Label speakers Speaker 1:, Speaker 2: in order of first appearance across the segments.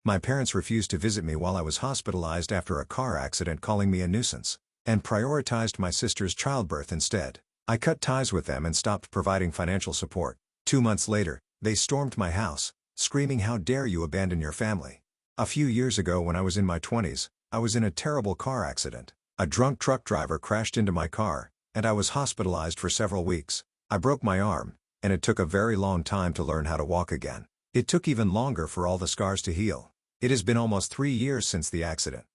Speaker 1: My parents refused to visit me while I was hospitalized after a car accident, calling me a nuisance, and prioritized my sister's childbirth instead. I cut ties with them and stopped providing financial support. 2 months later, they stormed my house, screaming, "How dare you abandon your family?" A few years ago, when I was in my 20s, I was in a terrible car accident. A drunk truck driver crashed into my car, and I was hospitalized for several weeks. I broke my arm, and it took a very long time to learn how to walk again. It took even longer for all the scars to heal. It has been almost 3 years since the accident.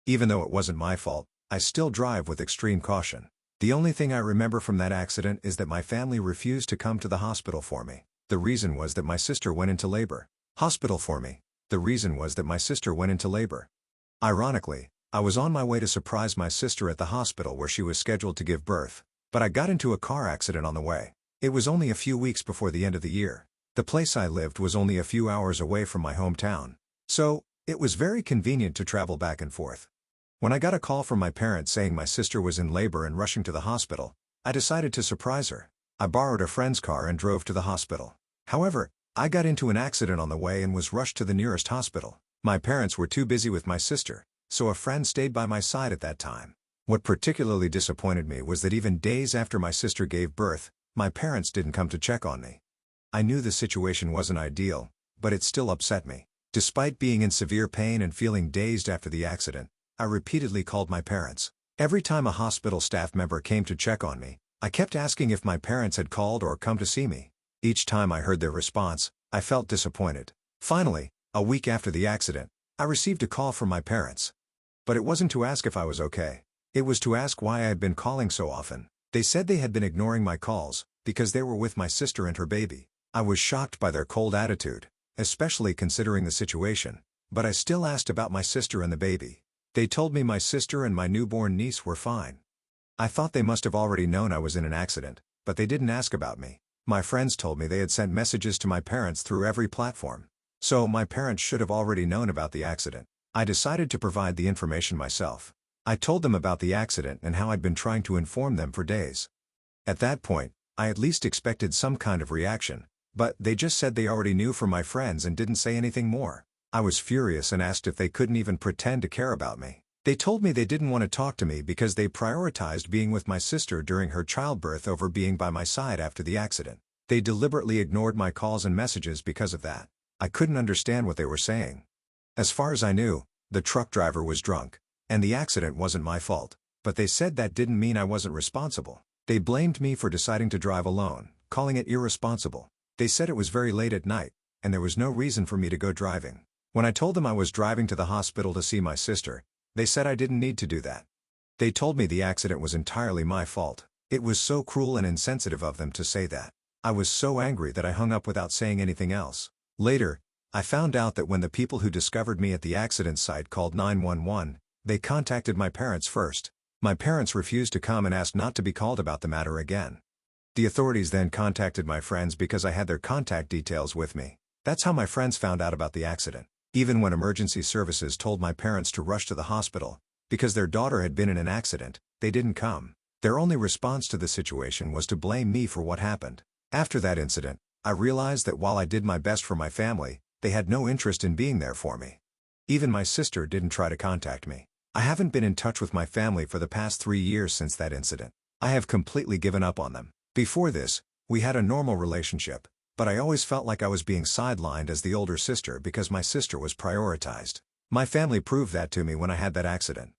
Speaker 1: Even though it wasn't my fault, I still drive with extreme caution. The only thing I remember from that accident is that my family refused to come to the hospital for me. The reason was that my sister went into labor. Hospital for me. The reason was that my sister went into labor. Ironically, I was on my way to surprise my sister at the hospital where she was scheduled to give birth, but I got into a car accident on the way. It was only a few weeks before the end of the year. The place I lived was only a few hours away from my hometown, so it was very convenient to travel back and forth. When I got a call from my parents saying my sister was in labor and rushing to the hospital, I decided to surprise her. I borrowed a friend's car and drove to the hospital. However, I got into an accident on the way and was rushed to the nearest hospital. My parents were too busy with my sister, so a friend stayed by my side at that time. What particularly disappointed me was that even days after my sister gave birth, my parents didn't come to check on me. I knew the situation wasn't ideal, but it still upset me. Despite being in severe pain and feeling dazed after the accident, I repeatedly called my parents. Every time a hospital staff member came to check on me, I kept asking if my parents had called or come to see me. Each time I heard their response, I felt disappointed. Finally, a week after the accident, I received a call from my parents. But it wasn't to ask if I was okay. It was to ask why I had been calling so often. They said they had been ignoring my calls because they were with my sister and her baby. I was shocked by their cold attitude, especially considering the situation, but I still asked about my sister and the baby. They told me my sister and my newborn niece were fine. I thought they must have already known I was in an accident, but they didn't ask about me. My friends told me they had sent messages to my parents through every platform. So my parents should have already known about the accident. I decided to provide the information myself. I told them about the accident and how I'd been trying to inform them for days. At that point, I at least expected some kind of reaction, but they just said they already knew from my friends and didn't say anything more. I was furious and asked if they couldn't even pretend to care about me. They told me they didn't want to talk to me because they prioritized being with my sister during her childbirth over being by my side after the accident. They deliberately ignored my calls and messages because of that. I couldn't understand what they were saying. As far as I knew, the truck driver was drunk, and the accident wasn't my fault. But they said that didn't mean I wasn't responsible. They blamed me for deciding to drive alone, calling it irresponsible. They said it was very late at night, and there was no reason for me to go driving. When I told them I was driving to the hospital to see my sister, they said I didn't need to do that. They told me the accident was entirely my fault. It was so cruel and insensitive of them to say that. I was so angry that I hung up without saying anything else. Later, I found out that when the people who discovered me at the accident site called 911, they contacted my parents first. My parents refused to come and asked not to be called about the matter again. The authorities then contacted my friends because I had their contact details with me. That's how my friends found out about the accident. Even when emergency services told my parents to rush to the hospital, because their daughter had been in an accident, they didn't come. Their only response to the situation was to blame me for what happened. After that incident, I realized that while I did my best for my family, they had no interest in being there for me. Even my sister didn't try to contact me. I haven't been in touch with my family for the past 3 years since that incident. I have completely given up on them. Before this, we had a normal relationship, but I always felt like I was being sidelined as the older sister because my sister was prioritized. My family proved that to me when I had that accident.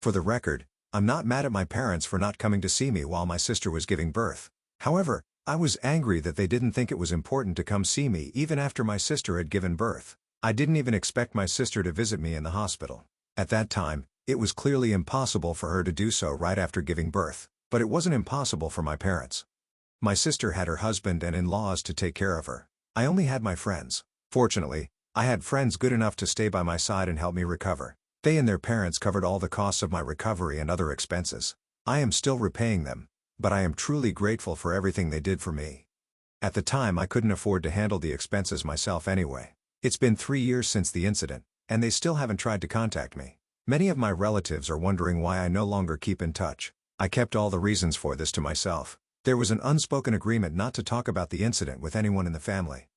Speaker 1: For the record, I'm not mad at my parents for not coming to see me while my sister was giving birth. However, I was angry that they didn't think it was important to come see me even after my sister had given birth. I didn't even expect my sister to visit me in the hospital. At that time, it was clearly impossible for her to do so right after giving birth, but it wasn't impossible for my parents. My sister had her husband and in-laws to take care of her. I only had my friends. Fortunately, I had friends good enough to stay by my side and help me recover. They and their parents covered all the costs of my recovery and other expenses. I am still repaying them, but I am truly grateful for everything they did for me. At the time, I couldn't afford to handle the expenses myself anyway. It's been 3 years since the incident, and they still haven't tried to contact me. Many of my relatives are wondering why I no longer keep in touch. I kept all the reasons for this to myself. There was an unspoken agreement not to talk about the incident with anyone in the family.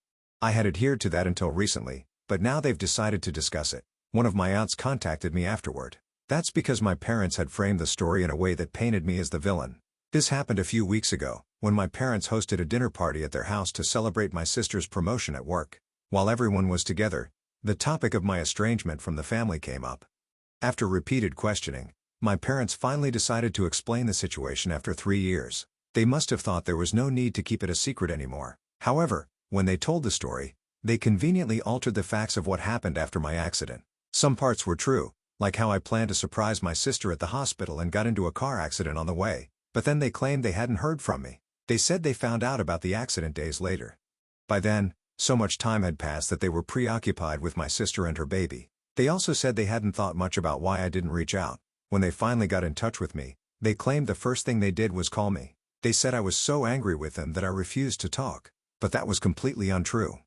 Speaker 1: I had adhered to that until recently, but now they've decided to discuss it. One of my aunts contacted me afterward. That's because my parents had framed the story in a way that painted me as the villain. This happened a few weeks ago, when my parents hosted a dinner party at their house to celebrate my sister's promotion at work. While everyone was together, the topic of my estrangement from the family came up. After repeated questioning, my parents finally decided to explain the situation after 3 years. They must have thought there was no need to keep it a secret anymore. However, when they told the story, they conveniently altered the facts of what happened after my accident. Some parts were true, like how I planned to surprise my sister at the hospital and got into a car accident on the way, but then they claimed they hadn't heard from me. They said they found out about the accident days later. By then, so much time had passed that they were preoccupied with my sister and her baby. They also said they hadn't thought much about why I didn't reach out. When they finally got in touch with me, they claimed the first thing they did was call me. They said I was so angry with them that I refused to talk, but that was completely untrue.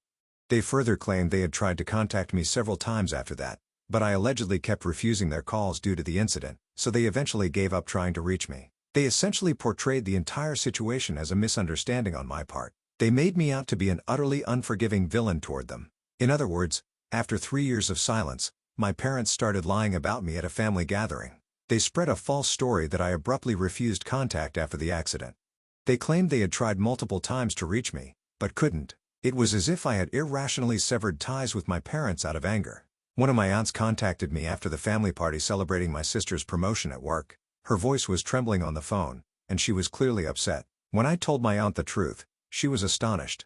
Speaker 1: They further claimed they had tried to contact me several times after that, but I allegedly kept refusing their calls due to the incident, so they eventually gave up trying to reach me. They essentially portrayed the entire situation as a misunderstanding on my part. They made me out to be an utterly unforgiving villain toward them. In other words, after 3 years of silence, my parents started lying about me at a family gathering. They spread a false story that I abruptly refused contact after the accident. They claimed they had tried multiple times to reach me, but couldn't. It was as if I had irrationally severed ties with my parents out of anger. One of my aunts contacted me after the family party celebrating my sister's promotion at work. Her voice was trembling on the phone, and she was clearly upset. When I told my aunt the truth, she was astonished.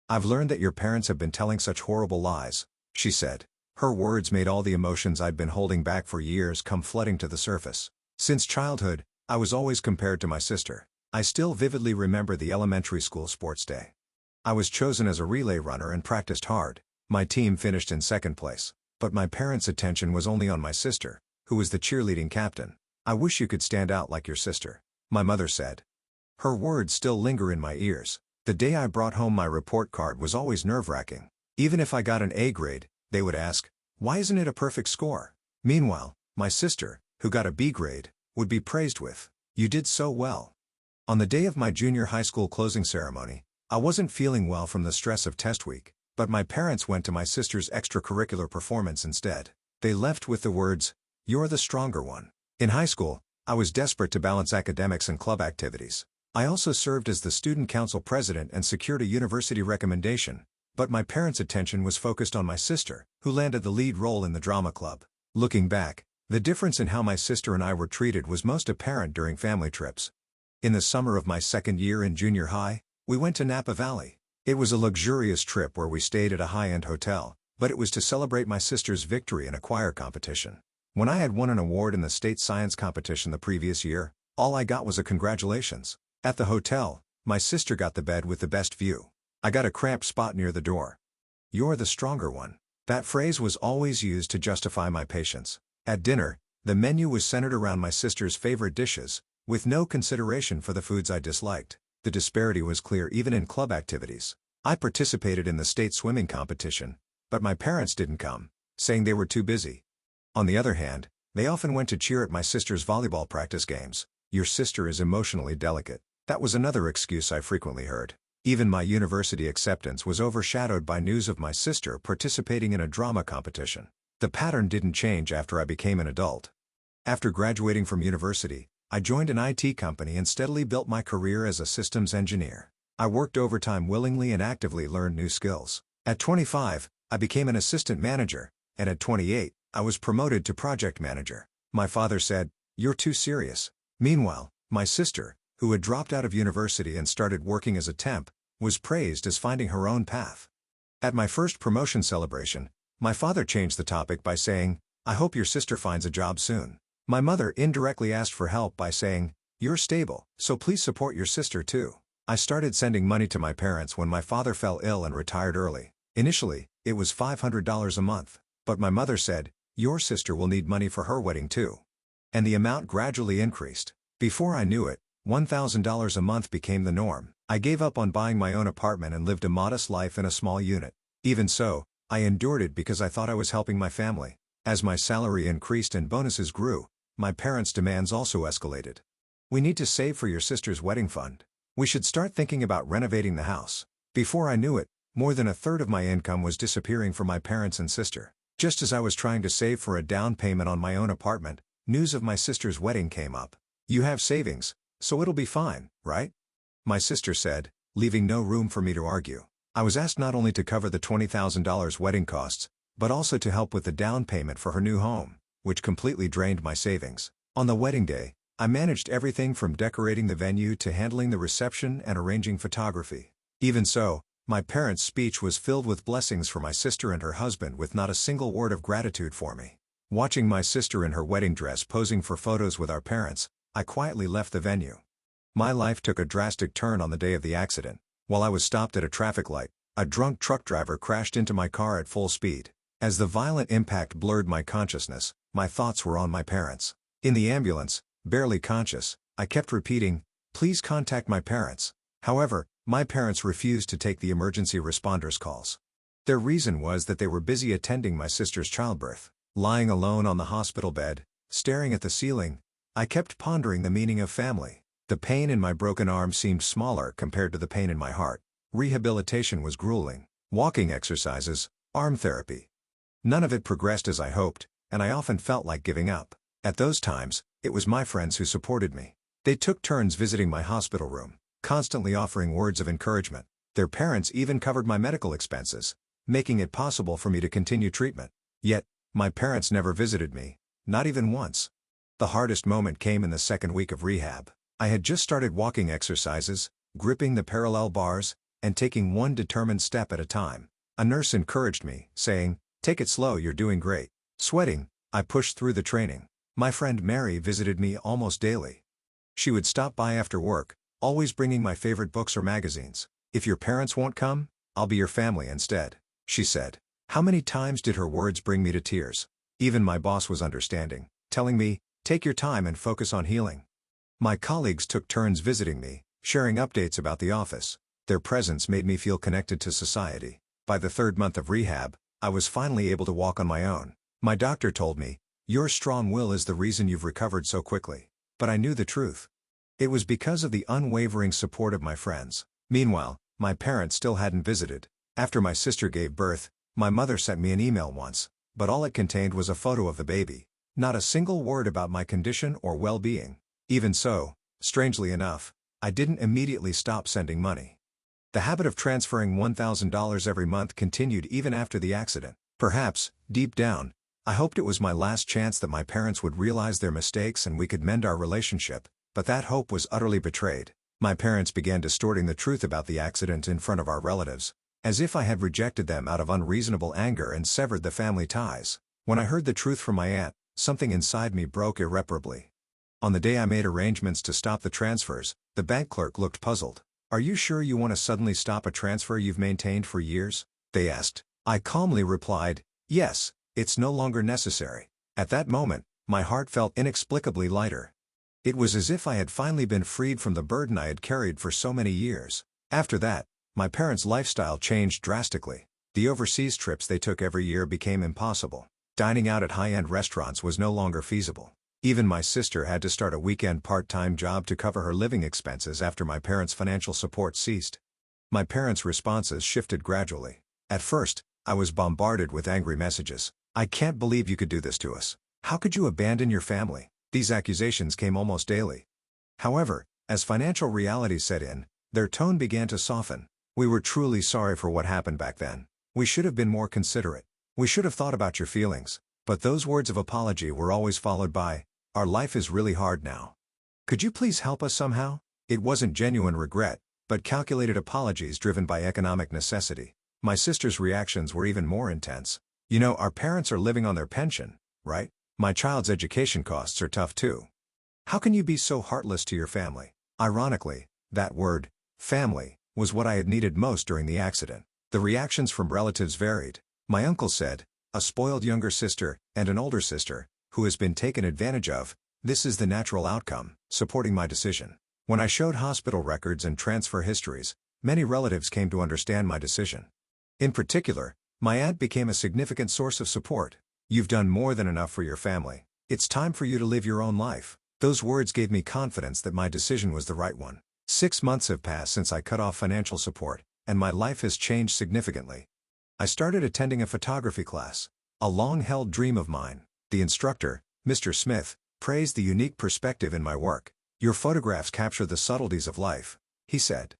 Speaker 1: "I've learned that your parents have been telling such horrible lies," she said. Her words made all the emotions I'd been holding back for years come flooding to the surface. Since childhood, I was always compared to my sister. I still vividly remember the elementary school sports day. I was chosen as a relay runner and practiced hard. My team finished in second place, but my parents' attention was only on my sister, who was the cheerleading captain. "I wish you could stand out like your sister," my mother said. Her words still linger in my ears. The day I brought home my report card was always nerve-wracking. Even if I got an A grade, they would ask, "Why isn't it a perfect score?" Meanwhile, my sister, who got a B grade, would be praised with, "You did so well." On the day of my junior high school closing ceremony, I wasn't feeling well from the stress of test week, but my parents went to my sister's extracurricular performance instead. They left with the words, "You're the stronger one." In high school, I was desperate to balance academics and club activities. I also served as the student council president and secured a university recommendation, but my parents' attention was focused on my sister, who landed the lead role in the drama club. Looking back, the difference in how my sister and I were treated was most apparent during family trips. In the summer of my second year in junior high, we went to Napa Valley. It was a luxurious trip where we stayed at a high-end hotel, but it was to celebrate my sister's victory in a choir competition. When I had won an award in the state science competition the previous year, all I got was a congratulations. At the hotel, my sister got the bed with the best view. I got a cramped spot near the door. "You're the stronger one." That phrase was always used to justify my patience. At dinner, the menu was centered around my sister's favorite dishes, with no consideration for the foods I disliked. The disparity was clear even in club activities. I participated in the state swimming competition, but my parents didn't come, saying they were too busy. On the other hand, they often went to cheer at my sister's volleyball practice games. "Your sister is emotionally delicate." That was another excuse I frequently heard. Even my university acceptance was overshadowed by news of my sister participating in a drama competition. The pattern didn't change after I became an adult. After graduating from university, I joined an IT company and steadily built my career as a systems engineer. I worked overtime willingly and actively learned new skills. At 25, I became an assistant manager, and at 28, I was promoted to project manager. My father said, "You're too serious." Meanwhile, my sister, who had dropped out of university and started working as a temp, was praised as finding her own path. At my first promotion celebration, my father changed the topic by saying, "I hope your sister finds a job soon." My mother indirectly asked for help by saying, "You're stable, so please support your sister too." I started sending money to my parents when my father fell ill and retired early. Initially, it was $500 a month, but my mother said, "Your sister will need money for her wedding too." And the amount gradually increased. Before I knew it, $1,000 a month became the norm. I gave up on buying my own apartment and lived a modest life in a small unit. Even so, I endured it because I thought I was helping my family. As my salary increased and bonuses grew, my parents' demands also escalated. "We need to save for your sister's wedding fund. We should start thinking about renovating the house." Before I knew it, More than a third of my income was disappearing from my parents and sister. Just as I was trying to save for a down payment on my own apartment, news of my sister's wedding came up. "You have savings, so it'll be fine, right?" my sister said, leaving no room for me to argue. I was asked not only to cover the $20,000 wedding costs, but also to help with the down payment for her new home, which completely drained my savings. On the wedding day, I managed everything from decorating the venue to handling the reception and arranging photography. Even so, my parents' speech was filled with blessings for my sister and her husband with not a single word of gratitude for me. Watching my sister in her wedding dress posing for photos with our parents, I quietly left the venue. My life took a drastic turn on the day of the accident. While I was stopped at a traffic light, a drunk truck driver crashed into my car at full speed. As the violent impact blurred my consciousness, my thoughts were on my parents. In the ambulance, barely conscious, I kept repeating, "Please contact my parents." However, my parents refused to take the emergency responders' calls. Their reason was that they were busy attending my sister's childbirth. Lying alone on the hospital bed, staring at the ceiling, I kept pondering the meaning of family. The pain in my broken arm seemed smaller compared to the pain in my heart. Rehabilitation was grueling. Walking exercises, arm therapy. None of it progressed as I hoped, and I often felt like giving up. At those times, it was my friends who supported me. They took turns visiting my hospital room, constantly offering words of encouragement. Their parents even covered my medical expenses, making it possible for me to continue treatment. Yet, my parents never visited me, not even once. The hardest moment came in the second week of rehab. I had just started walking exercises, gripping the parallel bars, and taking one determined step at a time. A nurse encouraged me, saying, "Take it slow, you're doing great." Sweating, I pushed through the training. My friend Mary visited me almost daily. She would stop by after work, always bringing my favorite books or magazines. "If your parents won't come, I'll be your family instead," she said. How many times did her words bring me to tears? Even my boss was understanding, telling me, "Take your time and focus on healing." My colleagues took turns visiting me, sharing updates about the office. Their presence made me feel connected to society. By the third month of rehab, I was finally able to walk on my own. My doctor told me, "Your strong will is the reason you've recovered so quickly." But I knew the truth. It was because of the unwavering support of my friends. Meanwhile, my parents still hadn't visited. After my sister gave birth, my mother sent me an email once, but all it contained was a photo of the baby. Not a single word about my condition or well-being. Even so, strangely enough, I didn't immediately stop sending money. The habit of transferring $1,000 every month continued even after the accident. Perhaps, deep down, I hoped it was my last chance that my parents would realize their mistakes and we could mend our relationship, but that hope was utterly betrayed. My parents began distorting the truth about the accident in front of our relatives, as if I had rejected them out of unreasonable anger and severed the family ties. When I heard the truth from my aunt, something inside me broke irreparably. On the day I made arrangements to stop the transfers, the bank clerk looked puzzled. "Are you sure you want to suddenly stop a transfer you've maintained for years?" they asked. I calmly replied, "Yes, it's no longer necessary." At that moment, my heart felt inexplicably lighter. It was as if I had finally been freed from the burden I had carried for so many years. After that, my parents' lifestyle changed drastically. The overseas trips they took every year became impossible. Dining out at high-end restaurants was no longer feasible. Even my sister had to start a weekend part-time job to cover her living expenses after my parents' financial support ceased. My parents' responses shifted gradually. At first, I was bombarded with angry messages. "I can't believe you could do this to us. How could you abandon your family?" These accusations came almost daily. However, as financial reality set in, their tone began to soften. "We were truly sorry for what happened back then. We should have been more considerate. We should have thought about your feelings." But those words of apology were always followed by, "Our life is really hard now. Could you please help us somehow?" It wasn't genuine regret, but calculated apologies driven by economic necessity. My sister's reactions were even more intense. "You know, our parents are living on their pension, right? My child's education costs are tough too. How can you be so heartless to your family?" Ironically, that word, family, was what I had needed most during the accident. The reactions from relatives varied. My uncle said, "A spoiled younger sister, and an older sister, who has been taken advantage of. This is the natural outcome," supporting my decision. When I showed hospital records and transfer histories, many relatives came to understand my decision. In particular, my aunt became a significant source of support. "You've done more than enough for your family. It's time for you to live your own life." Those words gave me confidence that my decision was the right one. 6 months have passed since I cut off financial support, and my life has changed significantly. I started attending a photography class, a long-held dream of mine. The instructor, Mr. Smith, praised the unique perspective in my work. "Your photographs capture the subtleties of life," he said,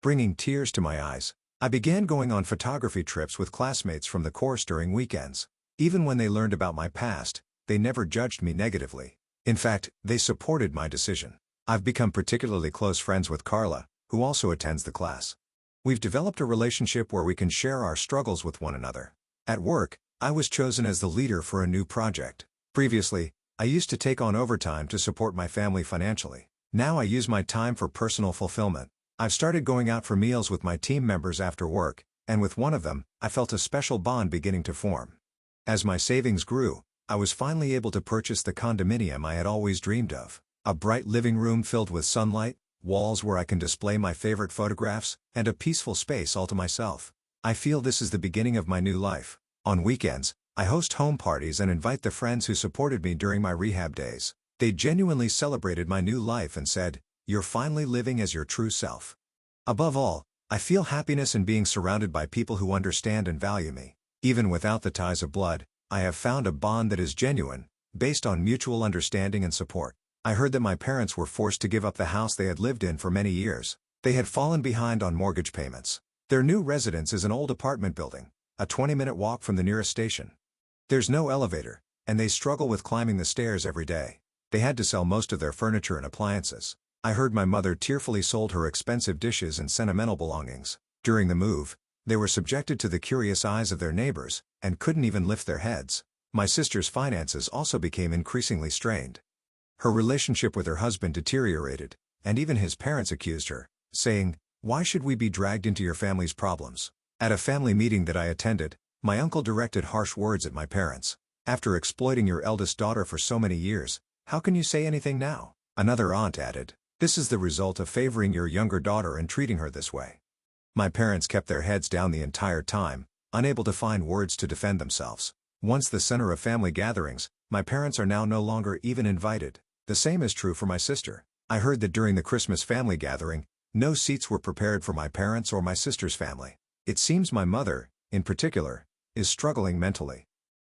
Speaker 1: bringing tears to my eyes. I began going on photography trips with classmates from the course during weekends. Even when they learned about my past, they never judged me negatively. In fact, they supported my decision. I've become particularly close friends with Carla, who also attends the class. We've developed a relationship where we can share our struggles with one another. At work, I was chosen as the leader for a new project. Previously, I used to take on overtime to support my family financially. Now I use my time for personal fulfillment. I've started going out for meals with my team members after work, and with one of them, I felt a special bond beginning to form. As my savings grew, I was finally able to purchase the condominium I had always dreamed of. A bright living room filled with sunlight, walls where I can display my favorite photographs, and a peaceful space all to myself. I feel this is the beginning of my new life. On weekends, I host home parties and invite the friends who supported me during my rehab days. They genuinely celebrated my new life and said, "You're finally living as your true self." Above all, I feel happiness in being surrounded by people who understand and value me. Even without the ties of blood, I have found a bond that is genuine, based on mutual understanding and support. I heard that my parents were forced to give up the house they had lived in for many years. They had fallen behind on mortgage payments. Their new residence is an old apartment building, a 20-minute walk from the nearest station. There's no elevator, and they struggle with climbing the stairs every day. They had to sell most of their furniture and appliances. I heard my mother tearfully sold her expensive dishes and sentimental belongings. During the move, they were subjected to the curious eyes of their neighbors, and couldn't even lift their heads. My sister's finances also became increasingly strained. Her relationship with her husband deteriorated, and even his parents accused her, saying, "Why should we be dragged into your family's problems?" At a family meeting that I attended, my uncle directed harsh words at my parents. "After exploiting your eldest daughter for so many years, how can you say anything now?" Another aunt added, "This is the result of favoring your younger daughter and treating her this way." My parents kept their heads down the entire time, unable to find words to defend themselves. Once the center of family gatherings, my parents are now no longer even invited. The same is true for my sister. I heard that during the Christmas family gathering, no seats were prepared for my parents or my sister's family. It seems my mother, in particular, is struggling mentally.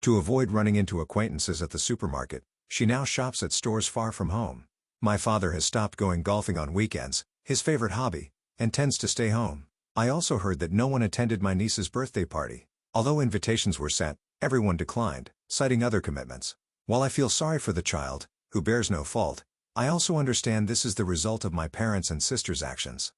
Speaker 1: To avoid running into acquaintances at the supermarket, she now shops at stores far from home. My father has stopped going golfing on weekends, his favorite hobby, and tends to stay home. I also heard that no one attended my niece's birthday party. Although invitations were sent, everyone declined, citing other commitments. While I feel sorry for the child, who bears no fault, I also understand this is the result of my parents' and sister's actions.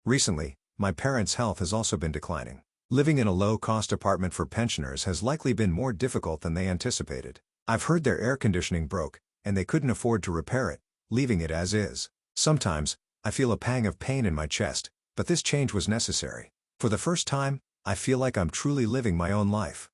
Speaker 1: Recently, my parents' health has also been declining. Living in a low-cost apartment for pensioners has likely been more difficult than they anticipated. I've heard their air conditioning broke, and they couldn't afford to repair it, leaving it as is. Sometimes, I feel a pang of pain in my chest, but this change was necessary. For the first time, I feel like I'm truly living my own life.